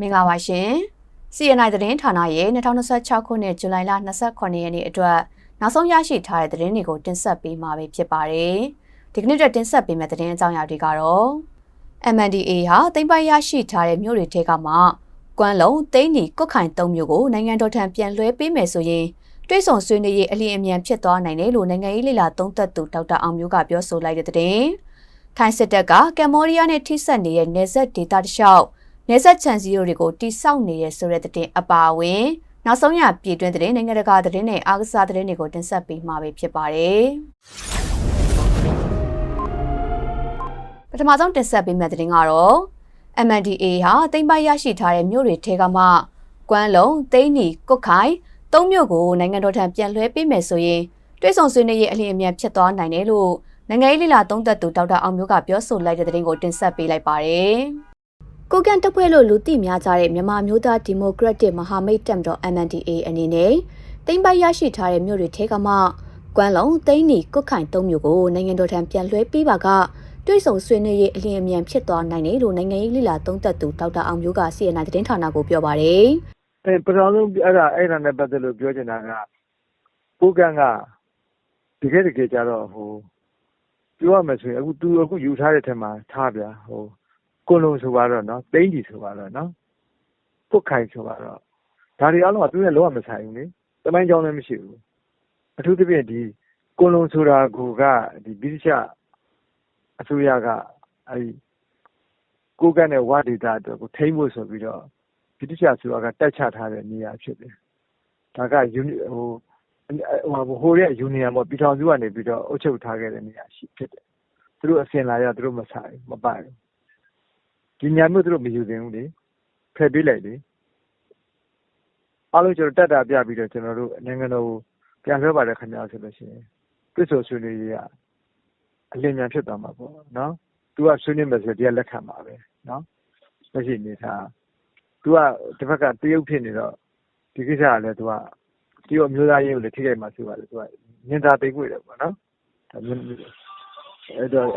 မင်္ဂလာပါရှင် CNI သတင်းဌာနရဲ့2026ခုနှစ်ဇူလိုင်လ29ရက်နေ့အတွက်နောက်ဆုံးရရှိထားတဲ့သတင်းတွေကိုတင်ဆက်ပေးမှာဖြစ်ပါတယ်ဒီကနေ့တင်ဆက်ပေးမယ့်သတင်းအကြောင်းအရာတွေကတော့ MNDAA ဟာသိမ်းပိုက်ရရှိထားတဲ့မြို့တွေထဲကမှကွမ်းလုံသိန်းနီကွတ်ခိုင်၃မြို့ကိုနိုင်ငံတော်ထံပြန်လွှဲပေးမယ်ဆိုရင်တွဲဆောင်ဆွေးနွေးရေးအလျင်အမြန်ဖြစ်သွားနိုင်တယ်လို့နိုင်ငံရေးလေလာသုံးသပ်သူဒေါက်တာအောင်မျိုးကပြောဆိုလိုက်တဲ့သတင်းထိုင်းစစ်တပ်ကကမ္ဘောဒီးယားနဲ့ထိစပ်နေတဲ့နယ်စပ်ဒေသတလျှောက်နေဆက်ချန်စီရိုတွေကိုတိစောက်နေတဲ့ဆိုတဲ့တဲ့အပါအဝင်နောက်ဆုံးရပြည်တွင်းသတင်းနိုင်ငံတကာသတင်းနဲ့အားကစားသတင်းတွေကိုတင်ဆက်ပေးမှာဖြစ်ပါတယ်ပထမဆုံးတင်ဆက်ပေးမယ့်သတင်းကတော့ MNDAA ဟာသိမ်းပိုက်ရရှိထားတဲ့မြို့တွေထဲကမှကွမ်းလုံသိန်းနီကွတ်ခိုင်၃မြို့ကိုနိုင်ငံတော်ထံပြန်လွှဲပေးမယ်ဆိုရင်တွဲဆောင်ဆွေးနွေးရေးအလျင်အမြန်ဖြစ်သွားနိုင်တယ်လို့နိုင်ငံရေးလေလာသုံးသပ်သူဒေါက်တာအောင်မျိုးကပြောဆိုလိုက်တဲ့သတင်းကိုတင်ဆက်ပေးလိုက်ပါတယ်ကိုကန်တပ်ဖွဲ့လို့လူသိများကြတဲ့မြန်မာမျိုးသားဒီမိုကရက်တစ်မဟာမိတ်တပ်မတော် MNDAA အနေနဲ့သိမ်းပိုက်ရရှိထားတဲ့မြို့တွေထဲကမှကွမ်းလုံသိန်းနီကွတ်ခိုင်၃မြို့ကိုနိုင်ငံတော်ထံပြန်လွှဲပေးပါကတွဲဆောင်ဆွေးနွေးရေးအလျင်အမြန်ဖြစ်သွားနိုင်တယ်လို့နိုင်ငံရေးလေလာသုံးသပ်သူဒေါက်တာအောင်မျိုးက CNI သတင်းဌာနကိုပြောပါတယ်ပထမဆုံးအဲ့ဒါနဲ့ပတ်သက်လို့ပြောချင်တာကကိုကန်ကတကယ်ကြတော့ပြောရမယ်ဆိုရင်အခုယူထားတဲ့ထက်မှာထားဗျာကွန်လုံဆိုပါတော့နော်သိန်းကြီးဆိုပါတော့နော်ပုတ်ခိုင်ဆိုပါတော့ဒါတွေအားလုံးကသူနဲ့လုံးဝမဆိုင်ဘူးလေတမိုင်းကြောင်းလည်းမရှိဘူးအထူးသဖြင့်ဒီကွန်လုံဆိုတာကဒီဗြိတိရှအစိုးရကကိုကန်နဲ့ဝါဒေတာအတွက်ကိုထိမ့်ဖို့ဆိုပြီးတော့ဗြိတိရှအစိုးရကတက်ချထားတဲ့နေရာဖြစ်တယ်ဒါကဟိုရဲ့ယူနီယံပေါ့ပြည်ထောင်စုကနေပြီးတော့အုပ်ချုပ်ထားခဲ့တဲ့နေရာရှိဖြစ်တယ်သူတို့အစင်လာရသူတို့မဆိုင်မပိုင်ဒီညာမျိုးသူတို့မယူသင့်ဘူးလေဖယ်ပေးလိုက်လေအားလုံးကျွန်တော်တက်တာပြပြီးတော့ကျွန်တော်တို့နိုင်ငံတော်ကိုပြန်လွှဲပါတယ်ခင်ဗျာဆိုလို့ရှိရင်ပြစ်ဆိုဆွေးနွေးရေးကအလင်းမြန်ဖြစ်သွားမှာပေါ့နော်သူကဆွေးနွေးမယ်ဆိုတရားလက်ခံပါပဲနော်လက်ရှိနေသားသူကတစ်ဖက်ကတရုတ်ဖြစ်နေတော့ဒီကိစ္စကလည်းသူကတရုတ်မျိုးသားရေးကိုလည်းထိခိုက်မှာဆိုပါတယ်သူကညင်သာသိမ့်ွေတယ်ပေါ့နော်အဲ့တော့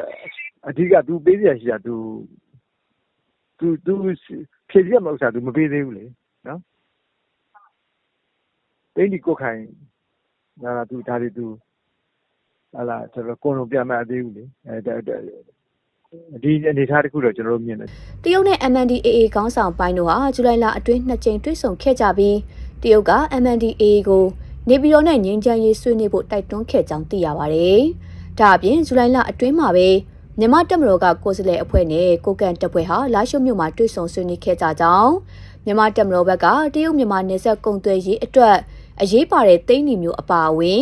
အဓိကသူပေးစရာရှိတာသူဖြည့်ပြတ်မဥစ္စာသူမပေးသေးဘူးလေနော်သိဒီကိုခိုင်ဒါသူဒါတွေသူဟာလာကျွန်တော်ကိုယ်လုံးပြန်မအသေးဘူးလေဒီအနေထားတစ်ခုတော့ကျွန်တော်တို့မြင်တယ်တရုတ်နဲ့ MNDAA ခေါင်းဆောင်ပိုင်းတို့ဟာဇူလိုင်လအတွင်း2ကြိမ်တွေ့ဆုံခဲ့ကြပြီးတရုတ်က MNDAA ကိုနေပြည်တော်နဲ့ငြိမ်းချမ်းရေးဆွေးနွေးဖို့တိုက်တွန်းခဲ့ကြောင်းသိရပါတယ်။ဒါအပြင်ဇူလိုင်လအတွင်းမှာပဲမြန်မာတပ်မတော်ကကိုယ်စားလှယ်အဖွဲ့နဲ့ကိုကန်တပ်ဖွဲ့ဟာလာရှိုးမြို့မှာတွေ့ဆုံဆွေးနွေးခဲ့ကြကြောင်းမြန်မာတပ်မတော်ဘက်ကတရုတ်မြန်မာနယ်စပ်ကုန်သွယ်ရေးအတွက်အရေးပါတဲ့သိန်းနီမျိုးအပါအဝင်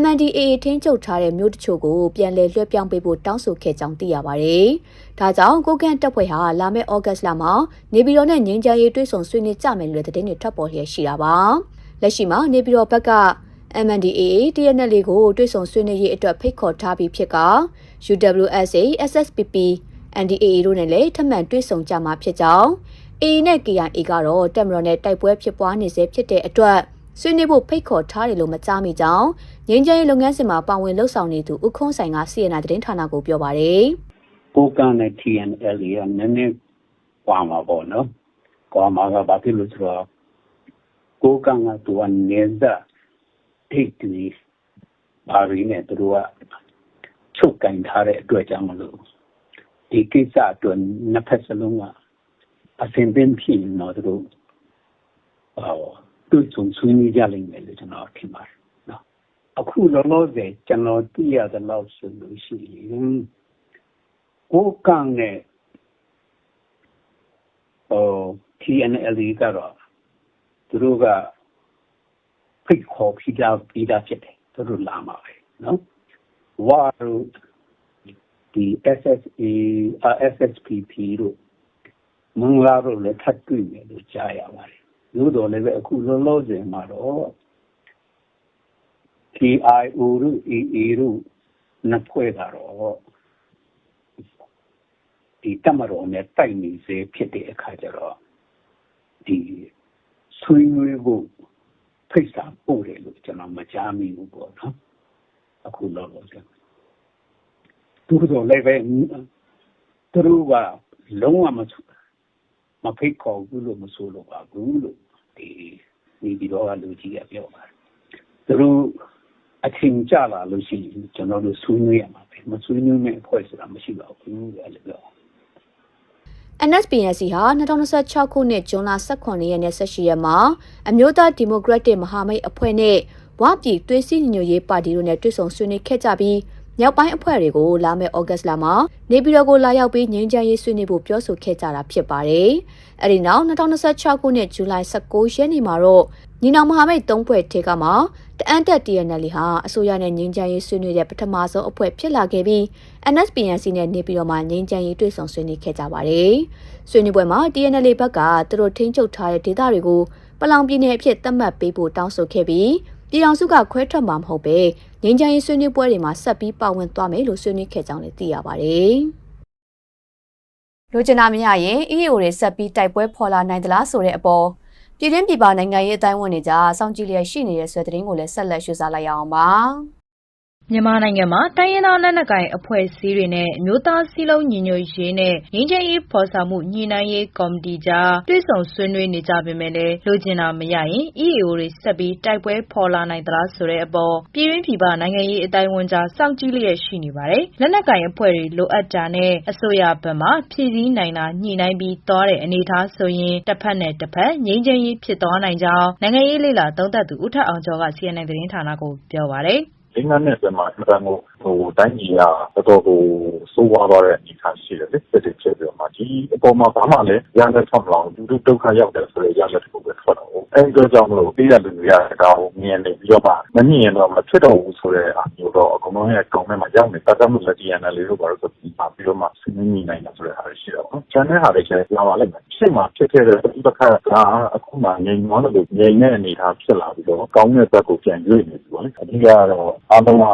MNDAA ထင်းချုပ်ထားတဲ့မြို့တချို့ကိုပြန်လည်လွှဲပြောင်းပေးဖို့တောင်းဆိုခဲ့ကြောင်းသိရပါတယ်။ဒါကြောင့်ကိုကန်တပ်ဖွဲ့ဟာလာမယ့်ဩဂတ်စ်လမှာနေပြည်တော်နဲ့ငြိမ်းချမ်းရေးတွေ့ဆုံဆွေးနွေးကြမယ်လို့သတင်းတွေထွက်ပေါ်လျက်ရှိတာပါ။လက်ရှိမှာနေပြည်တော်ဘက်က MNDAA TNL ကိုတွေ့ဆုံဆွေးနွေးရေးအတွက်ဖိတ်ခေါ်ထားပြီးဖြစ်က UWSA SSPP NDAA တို့နဲ့လည်းထပ်မံတွေ့ဆုံကြမှာဖြစ်ကြောင်း AA နဲ့ KIA ကတော့တပ်မတော်နဲ့တိုက်ပွဲဖြစ်ပွားနေစေဖြစ်တဲ့အတွက်ဆွေးနွေးဖို့ဖိတ်ခေါ်ထားတယ်လို့မကြားမိကြောင်းငြိမ်းချမ်းရေးလုပ်ငန်းစဉ်မှာပါဝင်လှုပ်ဆောင်နေသူဦးခွန်းဆိုင်က CNI သတင်းဌာနကိုပြောပါတယ်။ကိုကန်နဲ့ TNL ကနည်းနည်းကွာမှာပေါ့နော်။ကွာမှာကဘာဖြစ်လို့ဆိုတော့ကိုကန်ကသူကနေစားထိတ်တီဘာရင်းနဲ့သူကချုပ်ကင်ထားတဲ့အတွက်ကြောင့်မလို့ဒီကိစ္စအတွက်နှစ်ဖက်စလုံးကအစဉ်ပင်ဖြစ်နေတော့သူတို့တွေ့ဆုံဆွေးနွေးကြလိမ့်မယ်လို့ကျွန်တော်ထင်ပါတယ်နော်အခုလောလောဆယ်ကျွန်တော်သိရတဲ့လောက်ဆိုလို့ရှိရင်ကိုကန်နဲ့TNL ကတော့သူတို့ကဖိတ်ခေါ်ပြီးသားဖြစ်တယ်သူတို့လာမှာပဲနော်ဝါတို့ဒီ SSPP တို့မင်္ဂလာတို့လည်းထပ်တွေ့မယ်လို့ကြားရပါတယ်လို့တော့လည်းအခုလောလောဆယ်မှာတော့ KIO တို့ AA တို့နှစ်ဖွဲ့ကတော့ဒီတမတော်နဲ့တိုက်နေစေဖြစ်တဲ့အခါကျတော့ဒီဆွေးနွေးဖို့ဖိတ်စာပို့တယ်လို့ကျွန်တော်မကြားမိဘူးပေါ့နော်အခုလောလောဆယ်သူတို့လည်းပဲသူတို့ကလုံးဝမ မဖိတ်ခေါ်ဘူးလို့မဆိုလို့ပါဘူးလို့ဒီနေပြီးတော့လူကြီးကပြောပါတယ်သူတို့အချင်းကြလာလို့ရှိရင်ကျွန်တော်တို့ဆွေးနွေးရမှာပဲမဆွေးနွေးမဲ့အဖွဲ့ဆိုတာမရှိပါဘူးလို့ပြော NSPNC ဟာ2026ခုနှစ်ဇွန်လ18ရက်နဲ့18ရက်မှာအမျိုးသားဒီမိုကရက်တစ်မဟာမိတ်အဖွဲ့နဲ့ဝပြည်သွေးစည်းညီညွတ်ရေးပါတီတို့နဲ့တွေ့ဆုံဆွေးနွေးခဲ့ကြပြီးမြောက်ပိုင်းအဖွဲ့တွေကိုလာမယ့်ဩဂတ်လမှာနေပြည်တော်ကိုလာရောက်ပြီးငြိမ်းချမ်းရေးဆွေးနွေးဖို့ပြောဆိုခဲ့ကြတာဖြစ်ပါတယ်။အဲဒီနောက်2026ခုနှစ်ဇူလိုင်19ရက်နေ့မှာတော့ညီနောင်မဟာမိတ်3ဖွဲ့ထေကမှာတအန်တက် TNL ဟာအစိုးရနဲ့ငြိမ်းချမ်းရေးဆွေးနွေးတဲ့ပထမဆုံးအဖွဲ့ဖြစ်လာခဲ့ပြီး NSPNC နဲ့နေပြည်တော်မှာငြိမ်းချမ်းရေးတွေ့ဆုံဆွေးနွေးခဲ့ကြပါတယ်။ဆွေးနွေးပွဲမှာ TNL ဘက်ကသူတို့ထိန်းချုပ်ထားတဲ့ဒေသတွေကိုပလောင်ပြည်နယ်အဖြစ်သတ်မှတ်ပေးဖို့တောင်းဆိုခဲ့ပြီးပြည်အောင်စုကခွဲထွက်မှာမဟုတ်ပဲငြိမ်းချမ်းရေးဆွေးနွေးပွဲတွေမှာဆက်ပြီးပါဝင်သွားမယ်လို့ဆွေးနွေးခဲ့ကြောင်းလည်းသိရပါတယ်။လူကျင်နာမရရင် EAO တွေဆက်ပြီးတိုက်ပွဲဖော်လာနိုင်သလားဆိုတဲ့အပေါ်ပြည်တွင်းပြည်ပနိုင်ငံရေးအတိုင်းဝန်တွေကြားစောင့်ကြည့်လျက်ရှိနေတဲ့ဆွေသတင်းကိုလည်းဆက်လက်ရှုစားလိုက်ရအောင်ပါ။မြန်မာနိုင်ငံမှာတိုင်းရင်းသားလက်နက်ကိုင်အဖွဲ့အစည်းတွေနဲ့အမျိုးသားစည်းလုံးညီညွတ်ရေးနဲ့ငြိမ်းချမ်းရေးဖော်ဆောင်မှုညှိနှိုင်းရေးကော်မတီကြားတွေ့ဆုံဆွေးနွေးနေကြပေမဲ့လည်းလိုချင်တာမရရင် EAO တွေဆက်ပြီးတိုက်ပွဲဖော်လာနိုင်သလားဆိုတဲ့အပေါ်ပြည်တွင်းပြည်ပနိုင်ငံရေးအတိုင်းဝန်ကြားစောင့်ကြည့်လျက်ရှိနေပါတယ်။လက်နက်ကိုင်အဖွဲ့တွေလိုအပ်တာနဲ့အစိုးရဘက်မှဖြည့်ဆည်းနိုင်တာညှိနှိုင်းပြီးသွားတဲ့အနေအထားဆိုရင်တစ်ဖက်နဲ့တစ်ဖက်ငြိမ်းချမ်းရေးဖြစ်သွားနိုင်ကြောင်းနိုင်ငံရေးလေ့လာသုံးသပ်သူဦးထက်အောင်ကျော်က CNN သတင်းဌာနကိုပြောပါတယ်။ ဒီငါနဲ့ပြန်မှာအမှန်ကိုတိုင်းပြည်ကတော်တော်စိုးဝါးသွားတဲ့အနေအထားရှိတယ်လေစစ်စစ်ဖြစ်ပြီးတော့မှဒီအပေါ်မှာဘာမှလည်းရတဲ့ထွက်မလာဘူးဒုက္ခရောက်တယ်ဆိုရရတဲ့ပုံပဲထွက်တော့အဲဒီကြောင့်မလို့ပြည်ရလူရတာကိုမြင်နေပြီးတော့မှမမြင်တော့မဖြစ်တော့ဘူးဆိုတဲ့အမျိုးတော့အကုန်လုံးရဲ့ကောင်းထဲမှာရောက်နေတာကြောင့်မို့လို့ TNL လေးတို့ဘာလို့ဆိုပြီးပါပြီးတော့မှစဉ်းနေနိုင်တာဆိုတဲ့ဟာရှိတော့နော်။ကျန်တဲ့ဟာတွေကျလာပါလိမ့်မယ်။ရှင်းမှာဖြစ်ခဲ့တဲ့ဒီတစ်ခါကအခုမှငြိမ်သွားလို့ငြိမ်တဲ့အနေအထားဖြစ်လာပြီးတော့ကောင်းတဲ့ဘက်ကိုပြန်ရွေ့နေပြီပေါ့လေ။အဓိကတော့အားလုံးက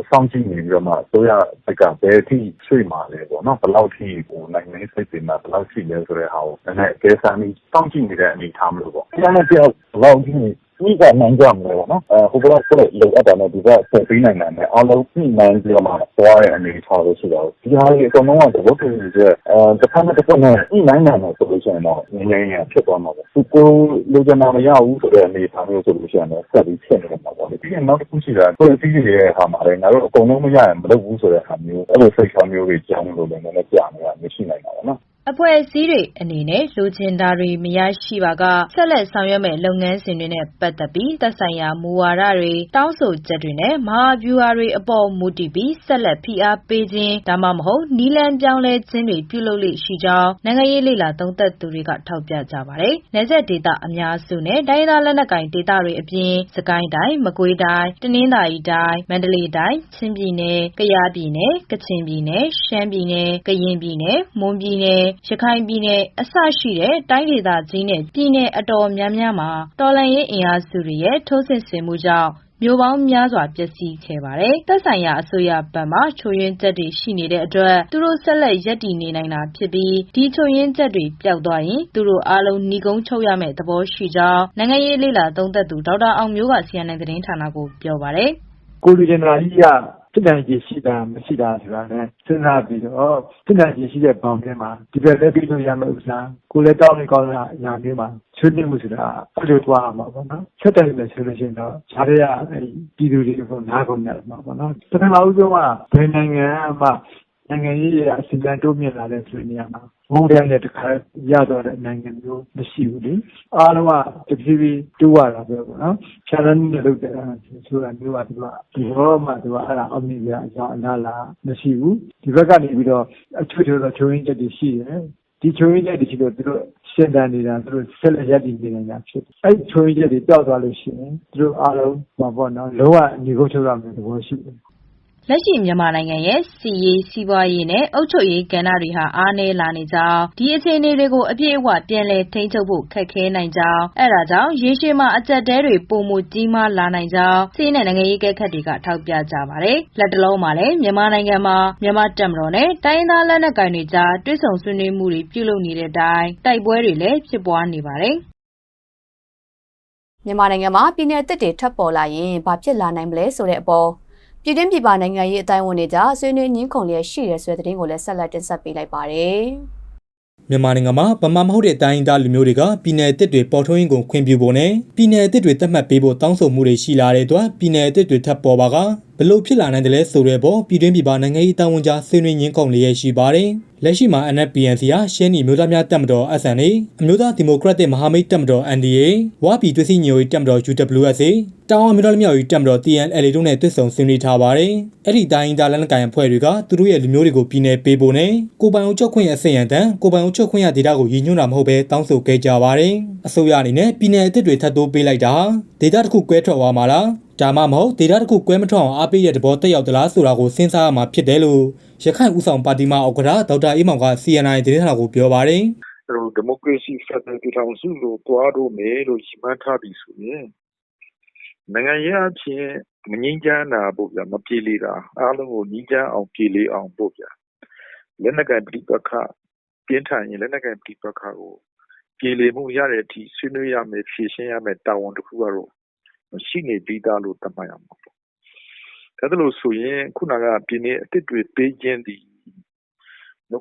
စောင့်ကြည့်နေပြီးတော့မှဆိုရဘက်ကဘယ်အထိဆွေးမှာလဲပေါ့နော်ဘယ်လောက်ထိနိုင်ငံရေးစိတ်တွေမှာဘယ်လောက်ရှိလဲဆိုတဲ့ဟာကိုလည်းအကဲဆန်းပြီးစောင့်ကြည့်နေတဲ့အနေအထားမျိုးပေါ့။ဒီနေ့ပြောဘယ်လောက်ထိဒီကနိုင်ကြမလဲပေါ့နော်ဟိုဘက်ဆိုလိုအပ်တာနဲ့ဒီကဆက်ပြီးနိုင်တယ်အားလုံးညှိနှိုင်းပြီးတော့မှသွားတဲ့အနေအထားလို့ရှိတော့ဒီဟာကြီးအကုန်လုံးကဘုတ်တူနေတဲ့တစ်ခါနဲ့တစ်ခါနဲ့ညှိနှိုင်းနိုင်တယ်ဆိုလို့ရှိရင်တော့ငြိမ်းချမ်းရေးဖြစ်သွားမှာပေါ့ဒီကိုလိုချင်တာမရဘူးဆိုတဲ့အနေအထားမျိုးဆိုလို့ရှိရင်တော့ဆက်ပြီးဖြစ်နေမှာပေါ့ဒီကနောက်တစ်ခုရှိတာကိုယ်စီးရဲ့ဟာမှာလည်းငါတို့အကုန်လုံးမရရင်မလုပ်ဘူးဆိုတဲ့ဟာမျိုးအဲ့လိုစိတ်ထားမျိုးတွေကြောင်းလို့လည်းလည်းကြာနေတာမရှိနိုင်တာပေါ့နော်အဖွဲ့အစည်းတွေအနေနဲ့လိုချင်တာတွေမရရှိပါကဆက်လက်ဆောင်ရွက်မဲ့လုပ်ငန်းစဉ်တွေနဲ့ပတ်သက်ပြီးသက်ဆိုင်ရာမူဝါဒတွေတောင်းဆိုချက်တွေနဲ့မဟာဗျူဟာတွေအပေါ်မူတည်ပြီးဆက်လက်ဖိအားပေးခြင်းဒါမှမဟုတ်နီလန်ပြောင်းလဲခြင်းတွေပြုလုပ်လို့ရှိကြောင်းနိုင်ငံရေးလေ့လာသုံးသပ်သူတွေကထောက်ပြကြပါတယ်။နယ်စပ်ဒေသအများစုနဲ့တိုင်းဒေသလက်နက်ကိုင်ဒေသတွေအပြင်စကိုင်းတိုင်းမကွေးတိုင်းတနင်္သာရီတိုင်းမန္တလေးတိုင်းချင်းပြည်နယ်ကယားပြည်နယ်ကချင်ပြည်နယ်ရှမ်းပြည်နယ်ကရင်ပြည်နယ်မွန်ပြည်နယ်ရခိုင်ပြည်နယ်အစရှိတဲ့တိုင်းဒေသကြီးနဲ့ပြည်နယ်အတော်များများမှာတော်လှန်ရေးအင်အားစုတွေရဲ့ထိုးစစ်ဆင်မှုကြောင့်မျိုးပေါင်းများစွာပျက်စီးခဲ့ပါတယ်။သက်ဆိုင်ရာအစိုးရဘက်မှချို့ယွင်းချက်တွေရှိနေတဲ့အတွက်သူတို့ဆက်လက်ရပ်တည်နေနိုင်တာဖြစ်ပြီးဒီချို့ယွင်းချက်တွေပျောက်သွားရင်သူတို့အားလုံးညီကုန်းချုပ်ရမယ့်သဘောရှိကြောင်းနိုင်ငံရေးလေ့လာသုံးသပ်သူဒေါက်တာအောင်မျိုးက CNN သတင်းဌာနကိုပြောပါတယ်။ကိုလူကျင်နာကြီးကစစ်တမ်းကြီးရှိတာမရှိတာဆိုတာလည်းစဉ်းစားပြီးတော့စစ်တမ်းကြီးရှိတဲ့ဘောင်ထဲမှာဒီဘက်လည်းပြီးလို့ရမယ့်ဥစ္စာကိုလည်းတောင်းနေကောင်းတာအရာမျိုးမှာချွတ်နေမှုဆိုတာအဲ့လိုသွားမှာပေါ့နော်ဆက်တယ်လည်းဆိုလို့ရှိရင်တော့ဈာရရပြည်သူတွေကိုနားကုန်ရမှာပေါ့နော်ပထမဦးဆုံးကဘယ်နိုင်ငံမှနိုင်ငံရေးအစီအစဉ်တိုးမြင့်လာတဲ့ဆိုနေရာမှာဘုံတဲ့နဲ့တခါရတော့တဲ့နိုင်ငံမျိုးမရှိဘူးလေအားလုံးကတဖြည်းဖြည်းတိုးရတာပဲပေါ့နော်ခြားတဲ့နဲ့လုပ်တဲ့ဆိုတာမျိုးကဒီတော့မှသူကအဲ့ဒါအောင်မြင်ရအကြောင်းအလားလားမရှိဘူးဒီဘက်ကနေပြီးတော့အချွတ်တော့ချိုးရင်းချက်တွေရှိတယ်ဒီချိုးရင်းချက်တွေရှိတော့သူတို့ရှင်းတန်နေတာသူတို့ဆက်လက်ရည်တည်နေနေတာဖြစ်တယ်အဲ့ချိုးရင်းချက်တွေပျောက်သွားလို့ရှိရင်သူတို့အားလုံးပေါ့နော်လုံးဝညီကုန်းချုပ်ရမယ်သဘောရှိတယ်လက်ရှိမြန်မာနိုင်ငံရဲ့စီးရေးစီးပွားရေးနဲ့အုပ်ချုပ်ရေးကဏ္ဍတွေဟာအားနည်းလာနေကြောင်းဒီအခြေအနေတွေကိုအပြည့်အဝပြန်လည်ထိန်းချုပ်ဖို့ခက်ခဲနိုင်ကြောင်းအဲဒါကြောင့်ရေရှည်မှာအကျပ်တဲတွေပိုမိုကြီးမားလာနိုင်ကြောင်းစီးနဲ့နိုင်ငံရေးကက်ခတ်တွေကထောက်ပြကြပါတယ်။လက်တလုံးမှာလည်းမြန်မာနိုင်ငံမှာမြန်မာတပ်မတော်နဲ့တိုင်းရင်းသားလက်နက်ကိုင်တွေကြားတွဲဆုံဆွေးနွေးမှုတွေပြုလုပ်နေတဲ့အတိုင်းတိုက်ပွဲတွေလည်းဖြစ်ပွားနေပါတယ်။မြန်မာနိုင်ငံမှာပြည်내အသစ်တွေထပ်ပေါ်လာရင်ဘာဖြစ်လာနိုင်မလဲဆိုတဲ့အပေါ်ပြည်တွင်းပြည်ပနိုင်ငံရေးအတိုင်းဝန်တွေကြားဆွေးနွေးညှင်းခုန်လျက်ရှိတဲ့ဆိုတဲ့သတင်းကိုလည်းဆက်လက်တင်ဆက်ပေးလိုက်ပါတယ်။ မြန်မာနိုင်ငံမှာဗမာမဟုတ်တဲ့တိုင်းရင်းသားလူမျိုးတွေကပြည်နယ်အသစ်တွေပေါ်ထွန်းရေးကိုခွင့်ပြုဖို့နဲ့ပြည်နယ်အသစ်တွေသတ်မှတ်ပေးဖို့တောင်းဆိုမှုတွေရှိလာတဲ့အတွက်ပြည်နယ်အသစ်တွေထပ်ပေါ်ပါကဘလို့ဖြစ်လာနိုင်တယ်လဲဆိုတဲ့ပေါ်ပြည်တွင်းပြည်ပနိုင်ငံရေးတာဝန်ကြားဆွေးနွေးညှင်းခုန်လျက်ရှိပါတယ်။လက်ရှိမှာ NFPNC ဟာရှမ်းပြည်မျိုးသားများတပ်မတော် SNA အမျိုးသားဒီမိုကရက်တစ်မဟာမိတ်တပ်မတော် NDA ဝါပြည်သွေးစည်းညီညွတ်ရေးတပ်မတော် UWSA တောင်အောင်မျိုးသားမြောက်ရေးတပ်မတော် TNLA တို့နဲ့တွေ့ဆုံဆွေးနွေးထားပါတယ်။အဲ့ဒီတိုင်းရင်းသားလက်နက်ကိုင်အဖွဲ့တွေကသူတို့ရဲ့လူမျိုးတွေကိုပြည်နယ်ပေးဖို့နဲ့ကိုပိုင်အုပ်ချုပ်ခွင့်အဆင့်အတန်းကိုပိုင်အုပ်ချုပ်ခွင့်ရဒေသကိုရည်ညွှန်းတာမဟုတ်ဘဲတောင်းဆိုခဲ့ကြပါတယ်။အစိုးရအနေနဲ့ပြည်နယ်အသစ်တွေထပ်တိုးပေးလိုက်တာဒေသတစ်ခုကွဲထွက်သွားမှာလားဒါမှမဟုတ်ဒေသတစ်ခုကွဲမထွက်အောင်အားပေးတဲ့သဘောတက်ရောက်သလားဆိုတာကိုစဉ်းစားရမှာဖြစ်တယ်လို့ရခိုင်ဦးဆောင်ပါတီမှဥက္ကဋ္ဌဒေါက်တာအေးမောင်က CNI သတင်းဌာနကိုပြောပါတယ်။ဒီမိုကရေစီဖက်ဒရယ်ပြည်ထောင်စုလို့တွားလို့မယ်လို့ရှင်းမှန်းထားပြီးဆိုရင်နိုင်ငံရေးအဖြစ်မငြင်းချမ်းတာပေါ့ဗျာမပြေလည်တာအားလုံးကိုငြင်းချမ်းအောင်ပြေလည်အောင်ပေါ့ဗျာလက်နက်ကိုင်ပြိပခပြင်းထန်ရင်လက်နက်ကိုင်ပြိပခကိုပြေလည်မှုရတဲ့အထိဆွေးနွေးရမယ်ဖြည့်ရှင်းရမယ်တာဝန်တစ်ခုကတော့ရှိနေပြီးသားလို့သတ်မှတ်ရမှာပေါ့။ဒါလို့ဆိုရင်ခုနကပြည်နယ်အသစ်တွေပေးခြင်းဒီ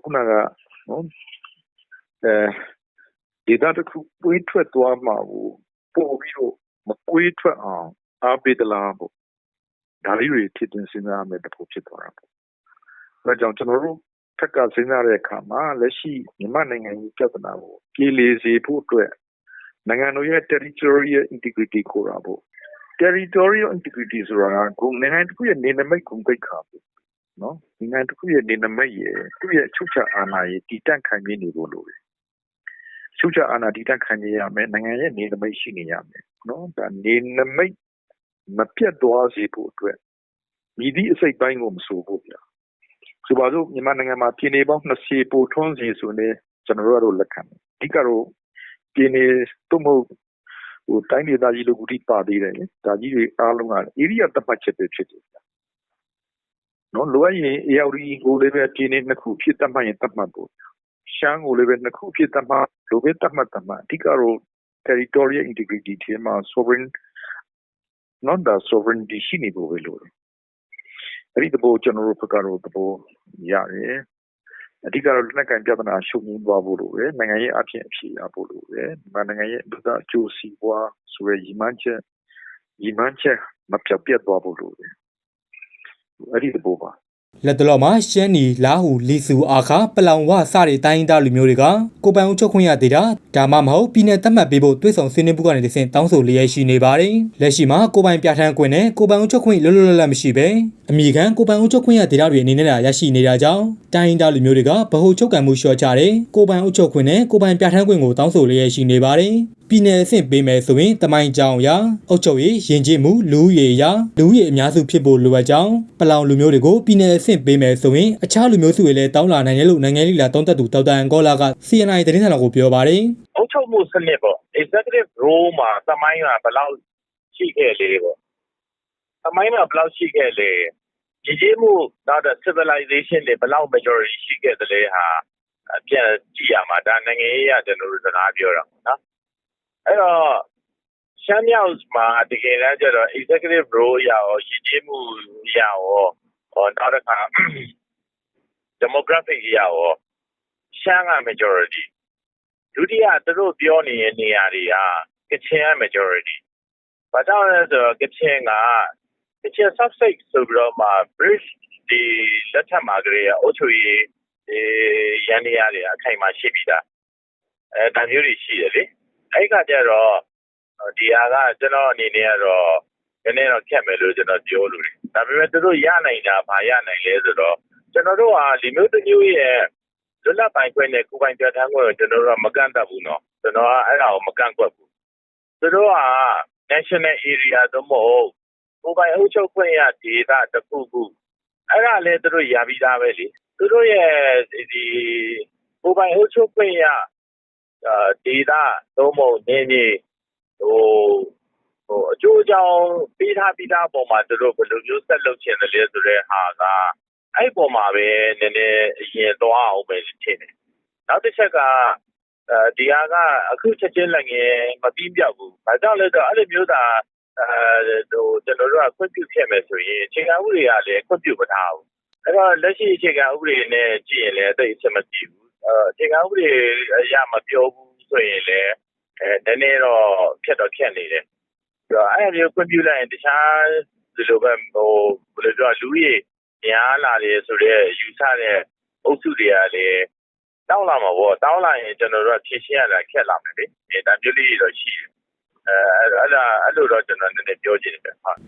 ခုနကဒေတာတစ်ခုပွေးထွက်သွားမှာကိုပို့ပြီးတော့မပွေးထွက်အောင်အားပေးသလားပေါ့ဒါလေးတွေဖြစ်တင်စဉ်းစားရမယ်တဖို့ဖြစ်သွားတာပေါ့။ဒါကြောင့်ကျွန်တော်တို့ထက်ကစဉ်းစားတဲ့အခါမှာလက်ရှိမြန်မာနိုင်ငံကြီးပြဿနာကိုပြည်လည်စေဖို့အတွက်နိုင်ငံတော်ရဲ့ territorial integrity ကိုတာပေါ့territorial integrity ဆိုတာကနိုင်ငံတစ်ခုရဲ့နေနမိတ်ဂုဏ်သိက္ခာပေါ့နော်နိုင်ငံတစ်ခုရဲ့နေနမိတ်ရဲ့သူ့ရဲ့ချုပ်ချအာဏာရဲ့တည်တံ့ခိုင်မြဲနေဖို့လိုတယ်ချုပ်ချအာဏာတည်တံ့ခိုင်မြဲရမယ်နိုင်ငံရဲ့နေနမိတ်ရှိနေရမယ်နော်ဒါနေနမိတ်မပြတ်သွားစေဖို့အတွက်မြည်သည့်အစိတ်ပိုင်းကိုမဆိုဖို့ဗျာဆိုပါစို့မြန်မာနိုင်ငံမှာပြည်နယ်ပေါင်း20ပိုထွန်းစီဆိုနေကျွန်တော်တို့လက်ခံတယ်အဓိကတော့ပြည်နယ်သို့မဟုတ်တိုင်းဒေသကြီးလိုကူတိပါသေးတယ်ဒါကြီးတွေအားလုံးက area သတ်မှတ်ချက်ပဲဖြစ်တယ်နော်လိုအပ်ရင် ARD ကိုလည်းပဲပြည်နယ်နှစ်ခုဖြစ်သတ်မှတ်ရင်သတ်မှတ်ဖို့ရှမ်းကိုလည်းပဲနှစ်ခုဖြစ်သတ်မှတ်လိုပဲသတ်မှတ်အဓိကတော့ territorial integrity ထဲမှာ sovereign not the sovereignty ရှိနေဖို့ပဲလို့အဲ့ဒီတော့ကျွန်တော်တို့ဘက်ကတော့သဘောရတယ်အဓိကတော့လက်နက်ကိုင်ပြဿနာရှုပ်ငင်းသွားဖို့လိုပဲနိုင်ငံရေးအဖြစ်အဖြေရဖို့လိုပဲနိုင်ငံရဲ့ဒေသအကျိုးစီးပွားဆိုရည်မှန်းချက်မပြတ်ပြတ်သွားဖို့လိုတယ်အဲ့ဒီတော့ပါလက်တလောမှာရှမ်းနီလာဟူလီဆူအာခါပလောင်ဝစတဲ့တိုင်းရင်းသားလူမျိုးတွေကကိုပိုင်အုပ်ချုပ်ခွင့်ရဒေတာဒါမှမဟုတ်ပြည်နယ်သတ်မှတ်ပေးဖို့တွဲဆောင်ဆွေးနွေးမှုကနေတဆင့်တောင်းဆိုလျက်ရှိနေပါတယ်။လက်ရှိမှာကိုပိုင်ပြဋ္ဌာန်းခွင့်နဲ့ကိုပိုင်အုပ်ချုပ်ခွင့်လွတ်လွတ်လပ်လပ်မရှိပဲအမိခံကိုပိုင်အုပ်ချုပ်ခွင့်ရဒေတာတွေအနေနဲ့ရရှိနေတာကြောင့်တိုင်းရင်းသားလူမျိုးတွေကဗဟိုချုပ်ကံမှုလျှော့ချတဲ့ကိုပိုင်အုပ်ချုပ်ခွင့်နဲ့ကိုပိုင်ပြဋ္ဌာန်းခွင့်ကိုတောင်းဆိုလျက်ရှိနေပါတယ်။ပြည်နယ်အဆင့်ပေးမယ်ဆိုရင်တမိုင်းကြောင်ရာအုပ်ချုပ်ရေးယဉ်ကျေးမှုလူဦးရေရာလူဦးရေအများစုဖြစ်ဖို့လိုအပ်ကြောင်းပလောင်လူမျိုးတွေကိုပြည်နယ်အဆင့်ပေးမယ်ဆိုရင်အခြားလူမျိုးစုတွေလည်းတောင်းလာနိုင်တယ်လို့နိုင်ငံရေးလာတုံးသက်သူဒေါက်တာအန်ကောလာက CNI သတင်းဌာနကိုပြောပါတယ်အုပ်ချုပ်မှုစနစ်ပေါ့ executive role မှာတမိုင်းကဘယ်လောက်ရှိခဲ့လဲပေါ့တမိုင်းကဘယ်လောက်ရှိခဲ့လဲယဉ်ကျေးမှုနောက်တော့ civilization တွေဘယ်လောက် majority ရှိခဲ့တယ်လဲဟာပြန်ကြည့်ရမှာဒါနိုင်ငံရေးအရကျွန်တော်တို့စကားပြောတာပေါ့နော်အဲ့တော့ရှမ်းမြောက်မှာတကယ်တမ်းကျတော့ executive role ရရောရည်ကြီးမှုရရောနောက်တစ်ခါ demographic ရရောရှမ်းက majority ဒုတိယသူတို့ပြောနေတဲ့နေရာတွေကကချင်က majority ဘာကြောင့်လဲဆိုတော့ကချင် subset ဆိုပြီးတော့မှ British ဒီလက်ထက်မှာကလေးအုပ်ချုပ်ရေးရန်နေရတွေအခိုင်အမာရှိပြီးသားဒါမျိုးတွေရှိတယ်လေအဲ့ကကြတော့ဒီဟာကကျွန်တော်အနေနဲ့ကတော့နည်းနည်းတော့ခက်မယ်လို့ကျွန်တော်ပြောလို့တယ်ဒါပေမဲ့သူတို့ရနိုင်တာဘာရနိုင်လဲဆိုတော့ကျွန်တော်တို့ဟာဒီမျိုးတစ်မျိုးရဲ့လွတ်လပ်ပိုင်ခွင့်နဲ့ကိုယ်ပိုင်ပြဋ္ဌာန်းခွင့်ကိုကျွန်တော်တို့ကမကန့်တတ်ဘူးနော်ကျွန်တော်ကအဲ့ဒါကိုမကန့်ကွက်ဘူးသူတို့က national area တော့မဟုတ်ကိုယ်ပိုင်အုပ်ချုပ်ခွင့်ရဒေသတစ်ခုခုအဲ့ဒါလည်းသူတို့ရပြီးသားပဲလေသူတို့ရဲ့ဒီကိုယ်ပိုင်အုပ်ချုပ်ခွင့်ရဒေသတော့မဟုတ်နေနေအကျိုးအကြောင်းပေးထားပြီးသားပုံမှာသူတို့ဘယ်လိုမျိုးဆက်လုပ်ချင်တယ်လဲဆိုတဲ့ဟာကအဲ့ပုံမှာပဲနည်းနည်းအရင်သွားအောင်ပဲထင်တယ်နောက်တစ်ချက်ကဒီဟာကအခုချက်ချင်းလည်းငယ်မပြီးပြောက်ဘူးဘာကြောင့်လဲဆိုတော့အဲ့လိုမျိုးသာကျွန်တော်တို့ကခွင့်ပြုခဲ့မယ်ဆိုရင်အခြေခံဥပဒေကလည်းခွင့်ပြုမထားဘူးအဲ့တော့လက်ရှိအခြေခံဥပဒေနဲ့ကြည့်ရင်လည်းသိအဆင်မပြေဘူး အခြေခံဥပဒေအရမပြောဘူးဆိုရင်လည်းနည်းနည်းတော့ခက်နေတယ်အဲ့ဒါမျိုးခွင့်ပြုလိုက်ရင်တခြားဒီလိုပဲဘယ်လိုပြောလူကြီးများလာတယ်ဆိုတော့ယူဆတဲ့အုပ်စုတွေကလည်းတောင်းလာမှာပေါ့တောင်းလာရင်ကျွန်တော်တို့ဖြည့်ရှင်းရတာခက်လာမယ်လေဒါမျိုးလေးတော့ရှိတယ်အဲ့လိုတော့ကျွန်တော်နည်းနည်းပြောချင်တယ်ဟုတ်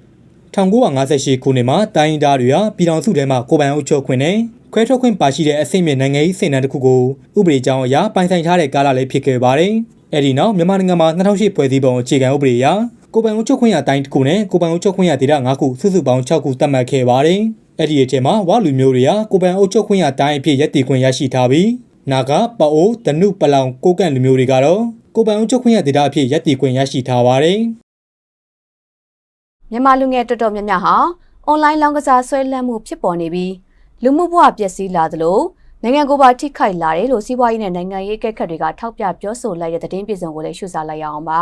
1958ခုနှစ်မှာတိုင်းရင်းသားတွေဟာပြည်ထောင်စုထဲမှာကိုယ်ပိုင်အုပ်ချုပ်ခွင့်နဲ့ခွဲထွက်ခွင့်ပါရှိတဲ့အစိမ့်မြင့်နိုင်ငံရေးစိန်တန်းတစ်ခုကိုဥပဒေကြောင်းအရပိုင်ဆိုင်ထားတဲ့ကာလလည်းဖြစ်ခဲ့ပါတယ်။အဲဒီနောက်မြန်မာနိုင်ငံမှာ2008ဖွဲ့စည်းပုံအခြေခံဥပဒေအရကိုယ်ပိုင်အုပ်ချုပ်ခွင့်ရတိုင်းတစ်ခုနဲ့ကိုယ်ပိုင်အုပ်ချုပ်ခွင့်ရဒေသ9ခုစုစုပေါင်း6ခုသတ်မှတ်ခဲ့ပါတယ်။အဲဒီအချိန်မှာဝလူမျိုးတွေဟာကိုယ်ပိုင်အုပ်ချုပ်ခွင့်ရတိုင်းအဖြစ်ရည်တည်ခွင့်ရရှိထားပြီးနာဂပအိုတနုပလောင်ကိုကန့်လူမျိုးတွေကတော့ကိုယ်ပိုင်အုပ်ချုပ်ခွင့်ရဒေသအဖြစ်ရည်တည်ခွင့်ရရှိထားပါတယ်။မြန်မာလူငယ်တော်တော်များများဟာအွန်လိုင်းလောင်းကစားဆွဲလန်းမှုဖြစ်ပေါ်နေပြီးလူမှုဘဝပျက်စီးလာသလိုနိုင်ငံကိုပါထိခိုက်လာတယ်လို့စီးပွားရေးနဲ့နိုင်ငံရေးအကဲခတ်တွေကထောက်ပြပြောဆိုလိုက်တဲ့သတင်းပြည်စုံကိုလည်းရှုစားလိုက်ရအောင်ပါ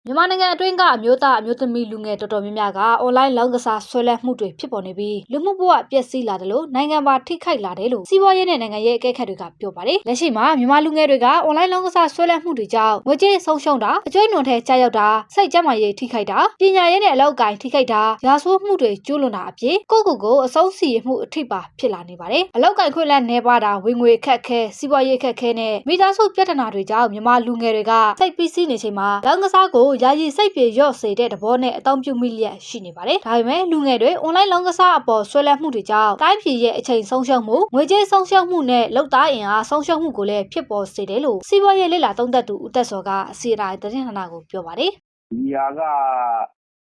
မြန်မာနိုင်ငံအတွင်းကအမျိုးသားအမျိုးသမီးလူငယ်တော်တော်များများကအွန်လိုင်းလောင်းကစားဆွဲလန်းမှုတွေဖြစ်ပေါ်နေပြီးလူမှုဘဝပျက်စီးလာတယ်လို့နိုင်ငံပါထိခိုက်လာတယ်လို့စီးပွားရေးနဲ့နိုင်ငံရေးအကဲခတ်တွေကပြောပါတယ်လက်ရှိမှာမြန်မာလူငယ်တွေကအွန်လိုင်းလောင်းကစားဆွဲလန်းမှုတွေကြောင့်ငွေကြေးဆုံးရှုံးတာအကျွေးနွံထဲကြားရောက်တာစိတ်ကျန်းမာရေးထိခိုက်တာပညာရေးနဲ့အလောက်အကိုင်းထိခိုက်တာရာဇဝတ်မှုတွေကျူးလွန်တာအပြင်ကိုအဆုံးစီရင်မှုအထိပါဖြစ်လာနေပါတယ်အလောက်ကိုင်းခွင့်လန်းနေပါတာဝင်ငွေခက်ခဲစီးပွားရေးခက်ခဲနဲ့မိသားစုပြဿနာတွေကြောင့်မြန်မာလူငယ်တွေကစိတ်ပီးစီးနေချိန်မှာလောင်းကစားကိုယာယီစိတ်ပြေရော့စေတဲ့သဘောနဲ့အတောင်ပြုမိလျက်ရှိနေပါတယ်ဒါပေမဲ့လူငယ်တွေအွန်လိုင်းလောင်းကစားအပေါ်ဆွဲလန်းမှုတွေကြောင့်တိုင်းပြည်ရဲ့အချိန်ဆုံးရှုံးမှုငွေကြေးဆုံးရှုံးမှုနဲ့လောက်သားအင်အားဆုံးရှုံးမှုကိုလည်းဖြစ်ပေါ်စေတယ်လို့စီးပွားရေးလေ့လာသုံးသပ်သူဦးသက်စောကအစီအရာသတင်းဌာနကိုပြောပါတယ်ဒီဟာက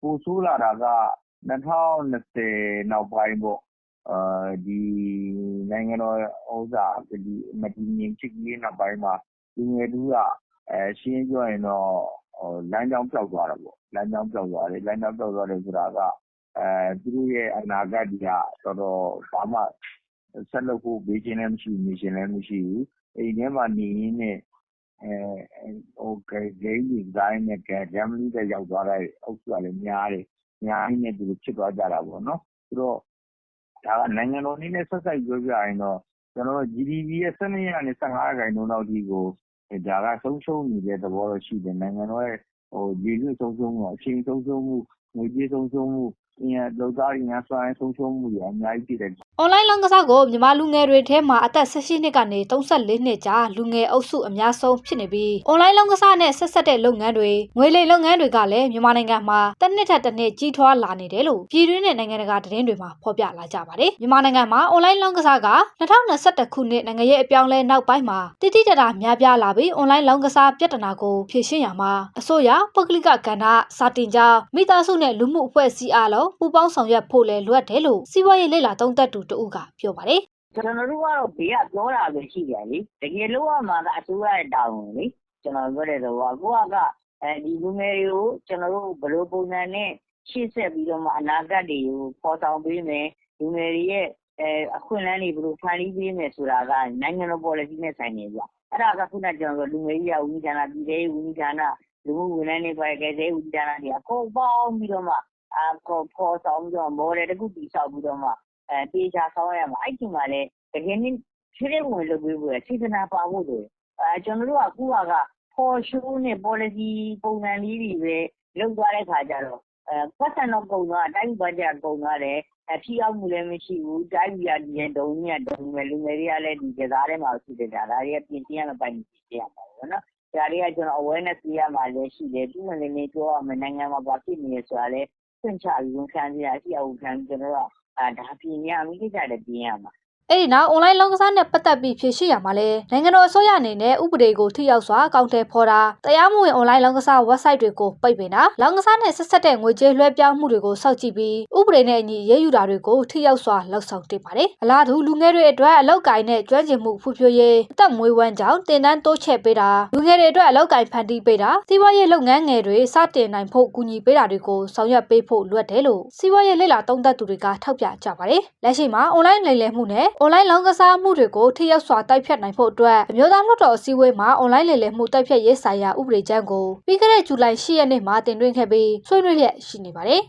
ပိုဆိုးလာတာက2020နောက်ပိုင်းပေါ့ဒီနိုင်ငံတော်ဥစ္စာဒီမတည်ငြိမ်ဖြစ်ပြီးနောက်ပိုင်းမှာလူငယ်တို့ကရှင်းပြောရင်တော့လမ်းကြောင်းပြောက်သွားတာပေါ့လမ်းကြောင်းပြောက်သွားတယ်ဆိုတာကသူတို့ရဲ့အနာဂတ်တွေကတော်တော်ဘာမှဆက်လုပ်ဖို့ဘေးချင်းလည်းမရှိဘူးနေချင်းလည်းမရှိဘူးအိမ်ထဲမှာနေရင်းနဲ့ဂိမ်းဒီဇိုင်းနဲ့ဂျမ်မနီတက်ရောက်သွားတဲ့အုပ်စုကလည်းများတယ်များရင်းနဲ့သူတို့ဖြစ်သွားကြတာပေါ့နော်ဆိုတော့ဒါကနိုင်ငံတော်အနေနဲ့ဆက်ပြောပြရင်တော့ကျွန်တော်တို့ GDP ရဲ့12ရာနဲ့15ရာခိုင်နှုန်းလောက်ဒီကိုဒါကဆုံးရှုံးနေတဲ့သဘောတော့ရှိတယ်နိုင်ငံတော်ရဲ့ရေလွှတ်ဆုံးရှုံးမှုအချိန်ဆုံးရှုံးမှုငွေကြေးဆုံးရှုံးမှုလောက်သားရင်းစွမ်းဆုံးရှုံးမှုတွေအများကြီးဖြစ်တယ်အွန်လိုင်းလောင်းကစားကိုမြန်မာလူငယ်တွေထဲမှာအသက်18နှစ်ကနေ34နှစ်ကြားလူငယ်အုပ်စုအများဆုံးဖြစ်နေပြီးအွန်လိုင်းလောင်းကစားနဲ့ဆက်ဆက်တဲ့လုပ်ငန်းတွေငွေလိမ်လုပ်ငန်းတွေကလည်းမြန်မာနိုင်ငံမှာတစ်နှစ်ထက်တစ်နှစ်ကြီးထွားလာနေတယ်လို့ပြည်တွင်းနဲ့နိုင်ငံတကာသတင်းတွေမှာဖော်ပြလာကြပါတယ်မြန်မာနိုင်ငံမှာအွန်လိုင်းလောင်းကစားက2021ခုနှစ်နိုင်ငံရေးအပြောင်းလဲနောက်ပိုင်းမှာတိတိကျကျများပြားလာပြီးအွန်လိုင်းလောင်းကစားပြဿနာကိုဖြေရှင်းရမှာအစိုးရပုဂ္ဂလိကကဏ္ဍစာတင်ကြောင်းမိသားစုနဲ့လူမှုအဖွဲ့အစည်းအားလုံးပူးပေါင်းဆောင်ရွက်ဖို့လည်းလိုအပ်တယ်လို့စီးပွားရေးလေ့လာသုံးသပ်သူတဦးကပြောပါတယ်ကျွန်တော်တို့ကတော့ဘေးကပြောတာပဲရှိတယ်လေတကယ်လို့ကမှအစိုးရရဲ့တာဝန်လေကျွန်တော်ပြောတဲ့တော့ကိုကဒီလူငယ်တွေကိုကျွန်တော်တို့ဘယ်လိုပုံစံနဲ့ရှေ့ဆက်ပြီးတော့မှအနာဂတ်တွေကိုပေါ်ဆောင်ပေးမယ်လူငယ်တွေရဲ့အခွင့်အလမ်းတွေဘယ်လိုဖန်တီးပေးမယ်ဆိုတာကနိုင်ငံတော် policy နဲ့ဆိုင်နေပြအဲ့ဒါကခုနကျွန်တော်တို့လူငယ်ကြီးကဦးဌာနပြည်ထောင်ဦးဌာနလူမှုဝန်ထမ်းတွေပဲကဲတဲ့ဦးဌာနတွေအကုန်ပေါင်းပြီးတော့မှပေါ်ဆောင်ပြီးတော့ model တခုတည်ဆောက်ပြီးတော့မှတေချာဆောင်ရမှာအဲ့ဒီမှာလည်းတကယ်နည်းဖြည့်ဝင်လုပ်ပေးဖို့စေတနာပါဖို့တို့ကျွန်တော်တို့ကခုကပေါ်ရှိုးနဲ့ policy ပုံစံလေးတွေပဲလုပ်သွားတဲ့ခါကျတော့ပတ်စံတော့ကုန်သွားတိုင်းဘတ်ဂျက်ကုန်သွားတယ်ဖြီးအောင်မှုလည်းမရှိဘူးတိုင်းပြည်ကဒီဒုံကြီးကဒုံမယ်လူငယ်တွေကလည်းဒီကစားထဲမှာရှိတယ်ဒါတွေကပြင်ပြရမယ့်ပိုင်းပြရမှာပေါ့နော်ဒါတွေကကျွန်တော် awareness ပြရမှာလည်းရှိတယ်သူ့ဝင်နေပြောရမယ်နိုင်ငံမှာဘာဖြစ်နေလဲဆိုတာလည်းသင်ချပြီးဝန်ခံရရှိအောင်ခံကျွန်တော်တို့ဒါပြင်ရမိကိစ္စလည်းပြင်ရမှာအဲ့ဒီနောက်အွန်လိုင်းလောင်းကစားနဲ့ပတ်သက်ပြီးဖြေရှင်းရမှာလဲနိုင်ငံတော်အစိုးရအနေနဲ့ဥပဒေကိုထိရောက်စွာအကောင့်ထဲဖော်တာတရားမဝင်အွန်လိုင်းလောင်းကစား website တွေကိုပိတ်ပင်တာလောင်းကစားနဲ့ဆက်ဆက်တဲ့ငွေကြေးလွှဲပြောင်းမှုတွေကိုစောင့်ကြည့်ပြီးဥပဒေနဲ့အညီရေးယူတာတွေကိုထိရောက်စွာလှုပ်ဆောင်တင်ပါတယ်အလားတူလူငယ်တွေအတွက်အလောက်ကိုင်းနဲ့ကျွမ်းကျင်မှုဖွံ့ဖြိုးရေးအသက်မွေးဝမ်းကြောင်းတင်တန်းတိုးချဲ့ပေးတာလူငယ်တွေအတွက်အလောက်ကိုင်းဖန်တီးပေးတာစီးပွားရေးလုပ်ငန်းငယ်တွေစတင်နိုင်ဖို့ကူညီပေးတာတွေကိုဆောင်ရွက်ပေးဖို့လိုအပ်တယ်လို့စီးပွားရေးလေ့လာသုံးသပ်သူတွေကထောက်ပြကြပါတယ်လက်ရှိမှာအွန်လိုင်းလိမ်လည်မှုနဲ့အွန်လိုင်းလောင်းကစားမှုတွေကိုထိရောက်စွာတိုက်ဖြတ်နိုင်ဖို့အတွက်အမျိုးသားလွှတ်တော်အစည်းအဝေးမှာအွန်လိုင်းလိမ်လည်မှုတိုက်ဖြတ်ရေးဆိုင်ရာဥပဒေကြမ်းကိုပြီးခဲ့တဲ့ဇူလိုင်10ရက်နေ့မှာတင်သွင်းခဲ့ပြီးဆွေးနွေးလျက်ရှိနေပါတယ်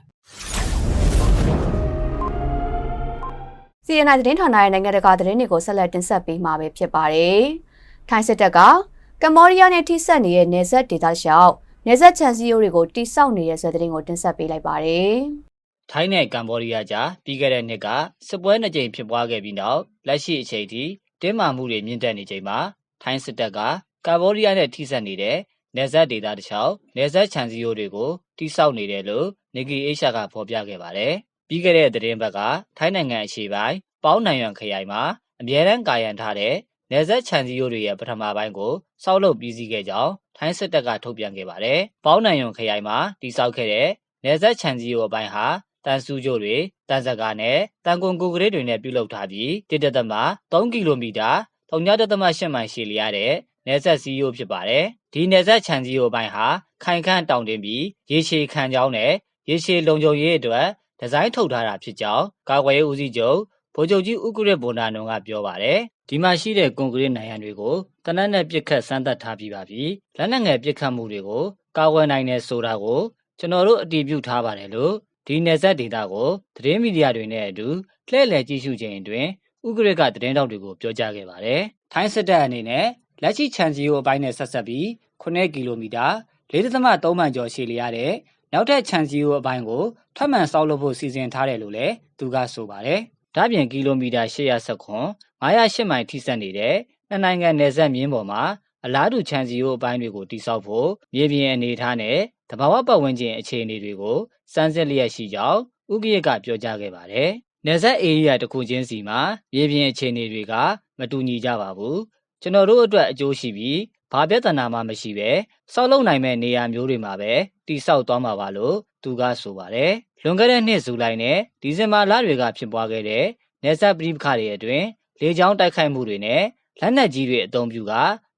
CNI သတင်းဌာနရဲ့နိုင်ငံတကာသတင်းတွေကိုဆက်လက်တင်ဆက်ပေးမှာပဲဖြစ်ပါတယ်။ထိုင်းစစ်တပ်ကကမ္ဘောဒီးယားနဲ့ထိစပ်နေတဲ့နယ်စပ်ဒေသရှောက်နယ်စပ်ခြံစည်းရိုးတွေကိုတိစောက်နေတဲ့ဆိုတဲ့သတင်းကိုတင်ဆက်ပေးလိုက်ပါတယ်။ ထိုင်းနဲ့ကမ္ဘောဒီးယားကြားပြီးခဲ့တဲ့နှစ်ကစစ်ပွဲ2ကြိမ်ဖြစ်ပွားခဲ့ပြီးနောက်လက်ရှိအချိန်ထိတင်းမာမှုတွေမြင့်တက်နေချိန်မှာထိုင်းစစ်တပ်ကကမ္ဘောဒီးယားနဲ့ထိစပ်နေတဲ့နယ်စပ်ဒေသတစ်လျှောက်နယ်စပ်ခြံစည်းရိုးတွေကိုတိစောက်နေတယ်လို့Nikkei Asiaကဖော်ပြခဲ့ပါတယ်။ပြီးခဲ့တဲ့သတင်းပတ်ကထိုင်းနိုင်ငံအရှေ့ပိုင်းပေါင်းနံရွန်ခရိုင်မှာအမြဲတမ်းကာရန်ထားတဲ့နယ်စပ်ခြံစည်းရိုးတွေရဲ့ပထမပိုင်းကိုစောက်လုပ်ပြီးစီးခဲ့ကြောင်းထိုင်းစစ်တပ်ကထုတ်ပြန်ခဲ့ပါတယ်။ပေါင်းနံရွန်ခရိုင်မှာတိစောက်ခဲ့တဲ့နယ်စပ်ခြံစည်းရိုးအပိုင်းဟာတန်ဆူးကြိုတွေတန်စကားနဲ့တန်ကွန်ကိုကရစ်တွေနဲ့ပြုလုပ်ထားပြီး1.3 ကီလိုမီတာ3.8 မိုင်ရှည်လျားတဲ့နယ်စပ်စည်းရိုးဖြစ်ပါတယ်။ဒီနယ်စပ်ခြံစည်းရိုးပိုင်းဟာခိုင်ခန့်တောင်တင်ပြီးရေရှည်ခံကြောင်းနဲ့ရေရှည်လုံခြုံရေးအတွက်ဒီဇိုင်းထုတ်ထားတာဖြစ်ကြောင်းကာကွယ်ရေးဦးစီးချုပ်ဗိုလ်ချုပ်ကြီးဦးကရစ်ဘွန်နာနုံကပြောပါတယ်။ဒီမှာရှိတဲ့ကွန်ကရစ်နံရံတွေကိုတနက်နဲ့ပြစ်ခတ်စမ်းသပ်ထားပြီးပါပြီ။လက်နက်ငယ်ပြစ်ခတ်မှုတွေကိုကာကွယ်နိုင်တဲ့ဆိုတာကိုကျွန်တော်တို့အတည်ပြုထားပါတယ်လို့ဒီနယ်စပ်ဒေသကိုသတင်းမီဒီယာတွေနဲ့အတူလှည့်လည်ကြည့်ရှုခြင်းအတွင်းဥက္ကရစ်ကသတင်းတောက်တွေကိုပြောကြားခဲ့ပါတယ်။ထိုင်းစစ်တပ်အနေနဲ့လက်ရှိခြံစည်းရိုးအပိုင်းနဲ့ဆက်ဆက်ပြီး9 ကီလိုမီတာ4.3 မိုင်ကျော်ရှည်လျားတဲ့နောက်ထပ်ခြံစည်းရိုးအပိုင်းကိုထပ်မံဆောက်လုပ်ဖို့စီစဉ်ထားတယ်လို့လည်းသူကဆိုပါတယ်။ဒါ့ပြင်ကီလိုမီတာ819 508မိုင်ထိစပ်နေတဲ့နှစ်နိုင်ငံနယ်စပ်မျဉ်းပေါ်မှာအလားတူခြံစည်းရိုးအပိုင်းတွေကိုတိစောက်ဖို့မြေပြင်အနေအထားနဲ့တဘာဝပတ်ဝန်းကျင်အခြေအနေတွေကိုစမ်းစစ်လျက်ရှိကြောင်းဥက္ကရစ်ကပြောကြားခဲ့ပါတယ်။နယ်စပ်ဧရိယာတစ်ခုချင်းစီမှာမြေပြင်အခြေအနေတွေကမတူညီကြပါဘူး။ကျွန်တော်တို့အတွက်အကျိုးရှိပြီးဘာပြဿနာမှမရှိပဲစောက်လုပ်နိုင်မဲ့နေရာမျိုးတွေမှာပဲတိစောက်သွားမှာပါလို့သူကဆိုပါတယ်။လွန်ခဲ့တဲ့နှစ်ဇူလိုင်နဲ့ဒီဇင်ဘာလတွေကဖြစ်ပွားခဲ့တဲ့နယ်စပ်ပဋိပက္ခတွေအတွင်းလေကြောင်းတိုက်ခိုက်မှုတွေနဲ့လက်နက်ကြီးတွေအုံပြုက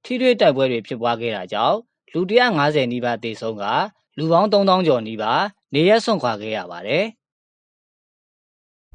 ထိတွေ့တိုက်ပွဲတွေဖြစ်ပွားခဲ့တာကြောင့်လူ150နီးပါးသေဆုံးကလူပေါင်း3000ကျော်နီးပါးနေရပ်စွန့်ခွာခဲ့ရပါတယ်။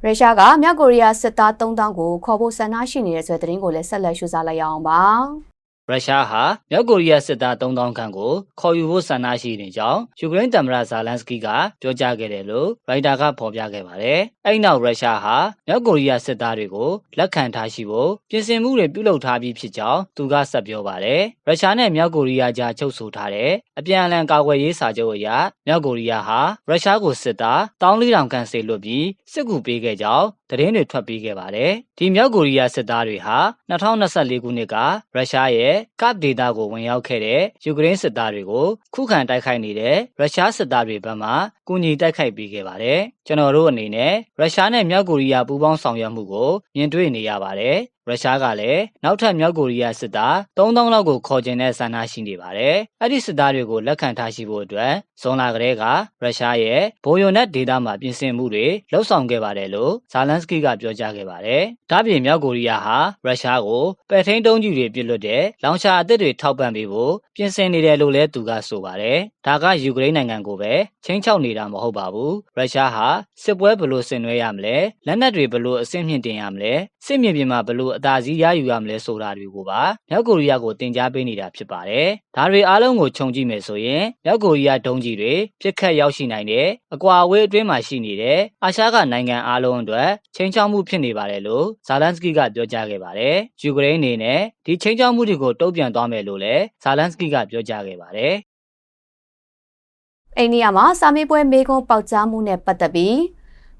ရုရှားကမြောက်ကိုရီးယားစစ်သား3000ကိုခေါ်ဖို့ဆန္ဒရှိနေတဲ့ဆိုတဲ့သတင်းကိုလည်းဆက်လက်ရှုစားလိုက်ရအောင်ပါ။ရုရှားဟာမြောက်ကိုရီးယားစစ်သား3000ခန့်ကိုခေါ်ယူဖို့ဆန္ဒရှိနေကြောင်းယူကရိန်းသမ္မတဇာလန်စကီကပြောကြားခဲ့တယ်လို့ရိုက်တာကဖော်ပြခဲ့ပါတယ်။အဲ့နောက်ရုရှားဟာမြောက်ကိုရီးယားစစ်သားတွေကိုလက်ခံထားရှိဖို့ပြင်ဆင်မှုတွေပြုလုပ်ထားပြီးဖြစ်ကြောင်းသူကဆက်ပြောပါတယ်။ရုရှားနဲ့မြောက်ကိုရီးယားကြားချုပ်ဆိုထားတဲ့အပြန်အလှန်ကာကွယ်ရေးစာချုပ်အရမြောက်ကိုရီးယားဟာရုရှားကိုစစ်သား14000ခန့်စေလွှတ်ပြီးစစ်ကူပေးခဲ့ကြောင်းသတင်းတွေထွက်ပေးခဲ့ပါတယ်။ဒီမြောက်ကိုရီးယားစစ်သားတွေဟာ2024ခုနှစ်ကရုရှားရဲ့ကပ်ဒေတာကိုဝင်ရောက်ခဲ့တဲ့ယူကရိန်းစစ်သားတွေကိုခုခံတိုက်ခိုက်နေတဲ့ရုရှားစစ်သားတွေဘက်မှကူညီတိုက်ခိုက်ပေးခဲ့ပါတယ်။ကျွန်တော်တို့အနေနဲ့ရုရှားနဲ့မြောက်ကိုရီးယားပူးပေါင်းဆောင်ရွက်မှုကိုမြင်တွေ့နေရပါတယ်။ရုရှားကလည်းနောက်ထပ်မြောက်ကိုရီးယားစစ်သား3000လောက်ကိုခေါ်ကျင်တဲ့ဆန္ဒရှိနေပါတယ်။အဲ့ဒီစစ်သားတွေကိုလက်ခံထားရှိဖို့အတွက်ဇွန်လကတည်းကရုရှားရဲ့ဘိုယိုနက်ဒေတာမှာပြင်ဆင်မှုတွေလှုပ်ဆောင်ခဲ့ပါတယ်လို့ဇာလန်စကီကပြောကြားခဲ့ပါတယ်။ဒါ့ပြင်မြောက်ကိုရီးယားဟာရုရှားကိုပဲ့ထိန်းတုံးကြီးတွေပစ်လွတ်တဲ့လောင်ချာအသစ်တွေထောက်ပံ့ပေးဖို့ပြင်ဆင်နေတယ်လို့လည်းသူကဆိုပါတယ်။ဒါကယူကရိန်းနိုင်ငံကိုပဲချင်းချောက်နေတာမဟုတ်ပါဘူး။ရုရှားဟာစစ်ပွဲဘလို့ဆင်နွှဲရမလဲ။လက်နက်တွေဘလို့အဆင့်မြင့်တင်ရမလဲ။စစ်မြေပြင်မှာဘလို့အသာစီးရယူရမလဲဆိုတာတွေကိုပါမြောက်ကိုရီးယားကိုတင် जा ပေးနေတာဖြစ်ပါတယ်။ဒါတွေအားလုံးကိုခြုံကြည့်မယ်ဆိုရင်မြောက်ကိုရီးယားဒုံးကြီးတွေပြစ်ခတ်ရောက်ရှိနိုင်တဲ့အကွာအဝေးအတွင်းမှာရှိနေတဲ့အာရှကနိုင်ငံအားလုံးအတွက်ချင်းချောက်မှုဖြစ်နေပါတယ်လို့ဇာလန်စကီကပြောကြားခဲ့ပါတယ်။ယူကရိန်းအနေနဲ့ဒီချင်းချောက်မှုတွေကိုတုံ့ပြန်သွားမယ်လို့လည်းဇာလန်စကီကပြောကြားခဲ့ပါတယ်။အိန္ဒိယမှာစာမေးပွဲမေးခွန်းပေါက်ကြားမှုနဲ့ပတ်သက်ပြီ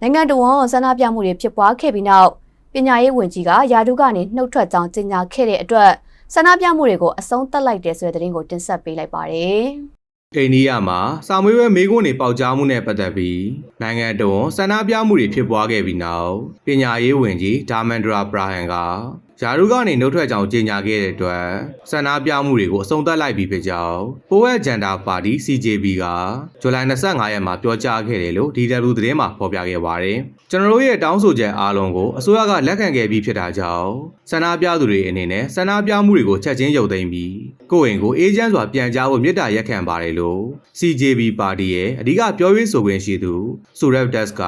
းနိုင်ငံတော်ဆန္ဒပြမှုတွေဖြစ်ပွားခဲ့ပြီးနောက်ပညာရေးဝန်ကြီးကယာဒူကနေနှုတ်ထွက်ကြောင်းကြေညာခဲ့တဲ့အတွက်ဆန္ဒပြမှုတွေကိုအဆုံးသတ်လိုက်တယ်ဆိုတဲ့သတင်းကိုတင်ဆက်ပေးလိုက်ပါတယ်။အိန္ဒိယမှာစာမေးပွဲမေးခွန်းတွေပေါက်ကြားမှုနဲ့ပတ်သက်ပြီးနိုင်ငံတော်ဆန္ဒပြမှုတွေဖြစ်ပွားခဲ့ပြီးနောက်ပညာရေးဝန်ကြီးဒါမန်ဒရာပရာဟန်ကယာရုကနေနှုတ်ထွက်ကြောင်းကြေညာခဲ့တဲ့အတွက်ဆန္ဒပြမှုတွေကိုအဆုံးသတ်လိုက်ပြီးဖြစ်ကြောင်းပိုဝက်ဂျန်ဒါပါတီ CJB ကဇူလိုင်25ရက်မှာပြောကြားခဲ့တယ်လို့ DW သတင်းမှာဖော်ပြခဲ့ပါတယ်။ကျွန်တော်တို့ရဲ့တောင်းဆိုချက်အားလုံးကိုအစိုးရကလက်ခံခဲ့ပြီးဖြစ်တာကြောင့်ဆန္ဒပြသူတွေအနေနဲ့ဆန္ဒပြမှုတွေကိုချက်ချင်းရုပ်သိမ်းပြီးကိုယ့်အိမ်ကိုအေးချမ်းစွာပြန်ကြဖို့မေတ္တာရက်ခံပါတယ်လို့ CJB ပါတီရဲ့အဓိကပြောရေးဆိုခွင့်ရှိသူဆူရက်ဒက်စ်က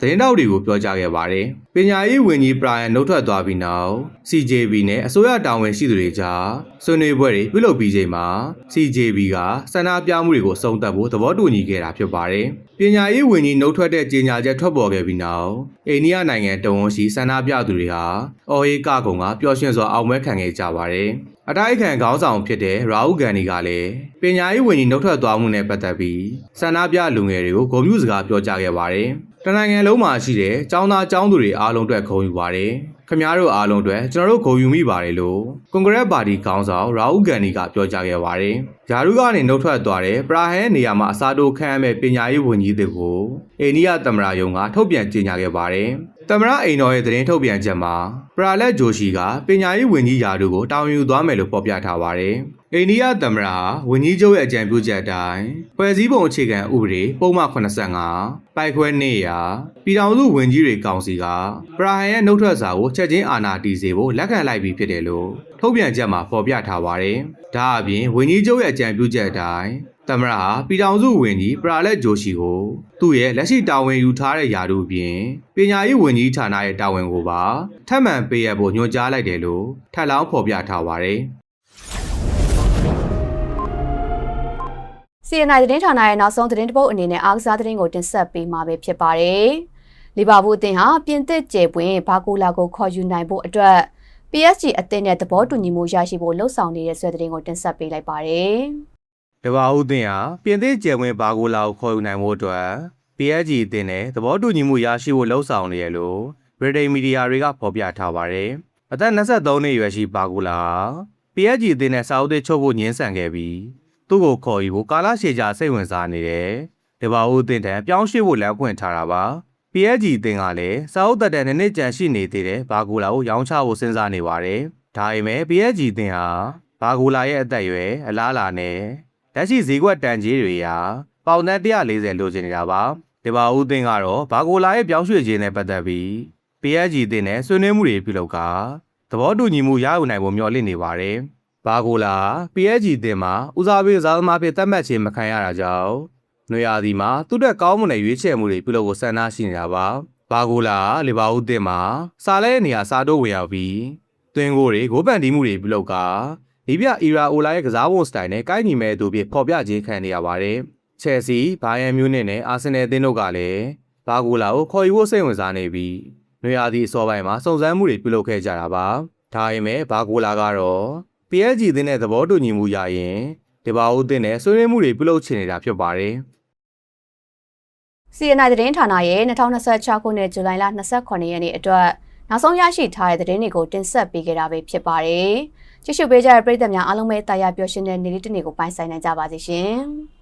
သတင်းတောက်တွေကိုပြောကြားခဲ့ပါတယ်။ ညာရေးဝန်ကြီးပရာယန်နှုတ်ထွက်သွားပြီးနောက် CJB နဲ့အစိုးရတာဝန်ရှိသူတွေကြားဆွေးနွေးပွဲတွေပြုလုပ်ပြီးချိန်မှာ CJB ကဆန္ဒပြမှုတွေကိုစုံတက်ဖို့သဘောတူညီခဲ့တာဖြစ်ပါတယ်။ပညာရေးဝန်ကြီးနှုတ်ထွက်တဲ့ကြေညာချက်ထွက်ပေါ်ခဲ့ပြီးနောက်အိန္ဒိယနိုင်ငံတဝန်ရှိဆန္ဒပြသူတွေဟာအော်ဟေးကကုံကပျော်ရွှင်စွာအောင်ပွဲခံခဲ့ကြပါတယ်။အတိုက်အခံခေါင်းဆောင်ဖြစ်တဲ့ရာဟုဂန်ဒီကလည်းပညာရေးဝန်ကြီးနှုတ်ထွက်သွားမှုနဲ့ပတ်သက်ပြီးဆန္ဒပြလူငယ်တွေကိုဂုဏ်ပြုစကားပြောကြားခဲ့ပါတယ်။တနိုင်ငံလုံးမှာရှိတဲ့ကျောင်းသားကျောင်းသူတွေအားလုံးအတွက်ဂုဏ်ယူပါတယ်။ခင်ဗျားတို့အားလုံးအတွက်ကျွန်တော်တို့ဂုဏ်ယူမိပါတယ်လို့ကွန်ဂရက်ပါတီခေါင်းဆောင်ရာဟုဂန်ဒီကပြောကြားခဲ့ပါတယ်။ယာရုကနေနှုတ်ထွက်သွားတဲ့ပရာဟန်နေရာမှာအစားထိုးခန့်အပ်မဲ့ပညာရေးဝန်ကြီးတွေကိုအိန္ဒိယသမ္မတရုံးကထုတ်ပြန်ကြေညာခဲ့ပါတယ်။သမ္မတအိမ်တော်ရဲ့သတင်းထုတ်ပြန်ချက်မှာပရာလက်ဂျိုရှီကပညာရေးဝန်ကြီးယာရုကိုတာဝန်ယူသွားမယ်လို့ဖော်ပြထားပါတယ်။အိန္ဒိယသမ္မတဝန်ကြီးချုပ်ရဲ့အကြံပြုချက်အတိုင်းဖွဲ့စည်းပုံအခြေခံဥပဒေပုံမှန်85ပိုက်ခွဲနေရာပြည်ထောင်စုဝန်ကြီးတွေကောင်စီကပရာဟန်ရဲ့နှုတ်ထွက်စာကိုချက်ချင်းအာဏာတည်စေဖို့လက်ခံလိုက်ပြီးဖြစ်တယ်လို့ထုတ်ပြန်ချက်မှာဖော်ပြထားပါတယ်။ဒါအပြင်ဝန်ကြီးချုပ်ရဲ့အကြံပြုချက်အတိုင်းသမ္မတဟာပြည်ထောင်စုဝန်ကြီးပရာလက်ဂျိုရှီကိုသူ့ရဲ့လက်ရှိတာဝန်ယူထားတဲ့ယာတို့အပြင်ပညာရေးဝန်ကြီးဌာနရဲ့တာဝန်ကိုပါထပ်မံပေးအပ်ဖို့ညွှန်ကြားလိုက်တယ်လို့ထပ်လောင်းဖော်ပြထားပါတယ်။ CNI သတင်းဌာနရဲ့နောက်ဆုံးသတင်းတပုတ်အနေနဲ့အားကစားသတင်းကိုတင်ဆက်ပေးမှာပဲဖြစ်ပါတယ်။လီဗာပူးအသင်းဟာပြင်သစ်ကျယ်ပွင့်ဘာကူလာကိုခေါ်ယူနိုင်ဖို့အတွက် PSG အသင်းနဲ့သဘောတူညီမှုရရှိဖို့လှုံ့ဆော်နေတဲ့ဆွဲသတင်းကိုတင်ဆက်ပေးလိုက်ပါတယ်။လီဗာပူးအသင်းဟာပြင်သစ်ကျယ်ပွင့်ဘာကူလာကိုခေါ်ယူနိုင်ဖို့အတွက် PSG အသင်းနဲ့သဘောတူညီမှုရရှိဖို့လှုံ့ဆော်နေရလို့ဗြိတိန်မီဒီယာတွေကဖော်ပြထားပါတယ်။အသက်23နှစ်အရွယ်ရှိဘာကူလာ PSG အသင်းနဲ့စာအုပ်တွေချုပ်ဖို့ညှင်းဆန်ခဲ့ပြီးသူ့ကိုခေါ်ယူဖို့ကာလရှည်ကြာစိတ်ဝင်စားနေတယ်။လီဗာပူးအသင်းထံပြောင်းရွှေ့ဖို့လမ်းဖွင့်ထားတာပါ။ PSG အသင်းကလည်းစာအုပ်သက်တမ်း2နှစ်ကြာရှိနေသေးတဲ့ဘာကူလာကိုရောင်းချဖို့စဉ်းစားနေပါတယ်။ဒါပေမဲ့ PSG အသင်းဟာဘာကူလာရဲ့အသက်အရွယ်အလားအလာနဲ့လက်ရှိဈေးကွက်တန်ကြေးတွေဟာပေါင်သန်း140လိုချင်နေတာပါ။လီဗာပူးအသင်းကတော့ဘာကူလာရဲ့ပြောင်းရွှေ့ခြင်းနဲ့ပတ်သက်ပြီး PSG အသင်းနဲ့ဆွေးနွေးမှုတွေပြုလုပ်ကာသဘောတူညီမှုရယူနိုင်ဖို့မျှော်လင့်နေပါတယ်။ဘာကူလာ PSG အသင်းမှာဦးစားပေးကစားသမားဖြစ်သတ်မှတ်ခြင်းမခံရတာကြောင့်နွေရာသီမှာသူ့အတွက်ကောင်းမွန်တဲ့ရွေးချယ်မှုတွေပြုလုပ်ဖို့ဆန္ဒရှိနေတာပါ။ဘာကူလာလီဗာပူးအသင်းမှာစားလဲနေရာစားတိုးဝင်ရောက်ပြီးသွင်းကိုတွေဂိုးပန်တီးမှုတွေပြုလုပ်ကာဒီပြအီရာအိုလာရဲ့ကစားပုံစတိုင်နဲ့ကိုက်ညီမဲ့သူဖြစ်ဖော်ပြခြင်းခံနေရပါတယ်။ချယ်ဆီ၊ဘိုင်ယန်မြူးနစ်နဲ့အာဆင်နယ်အသင်းတို့ကလည်းဘာကူလာကိုခေါ်ယူဖို့စိတ်ဝင်စားနေပြီးနွေရာသီအစောပိုင်းမှာစုံစမ်းမှုတွေပြုလုပ်ခဲ့ကြတာပါ။ဒါပေမဲ့ဘာကူလာကတော့ PSG အသင်းနဲ့သဘောတူညီမှုရရင်လီဗာပူးအသင်းနဲ့ဆွေးနွေးမှုတွေပြုလုပ်ချင်နေတာဖြစ်ပါတယ်။ CNI သတင်းဌာနရဲ့2026ခုနှစ်ဇူလိုင်လ28ရက်နေ့အတွက်နောက်ဆုံးရရှိထားတဲ့သတင်းတွေကိုတင်ဆက်ပေးခဲ့တာပဲဖြစ်ပါတယ်။ကြည့်ရှုပေးကြတဲ့ပရိသတ်များအားလုံးပဲတာယာပျော်ရွှင်တဲ့နေ့လေးတစ်နေ့ကိုပိုင်ဆိုင်နိုင်ကြပါစေရှင်။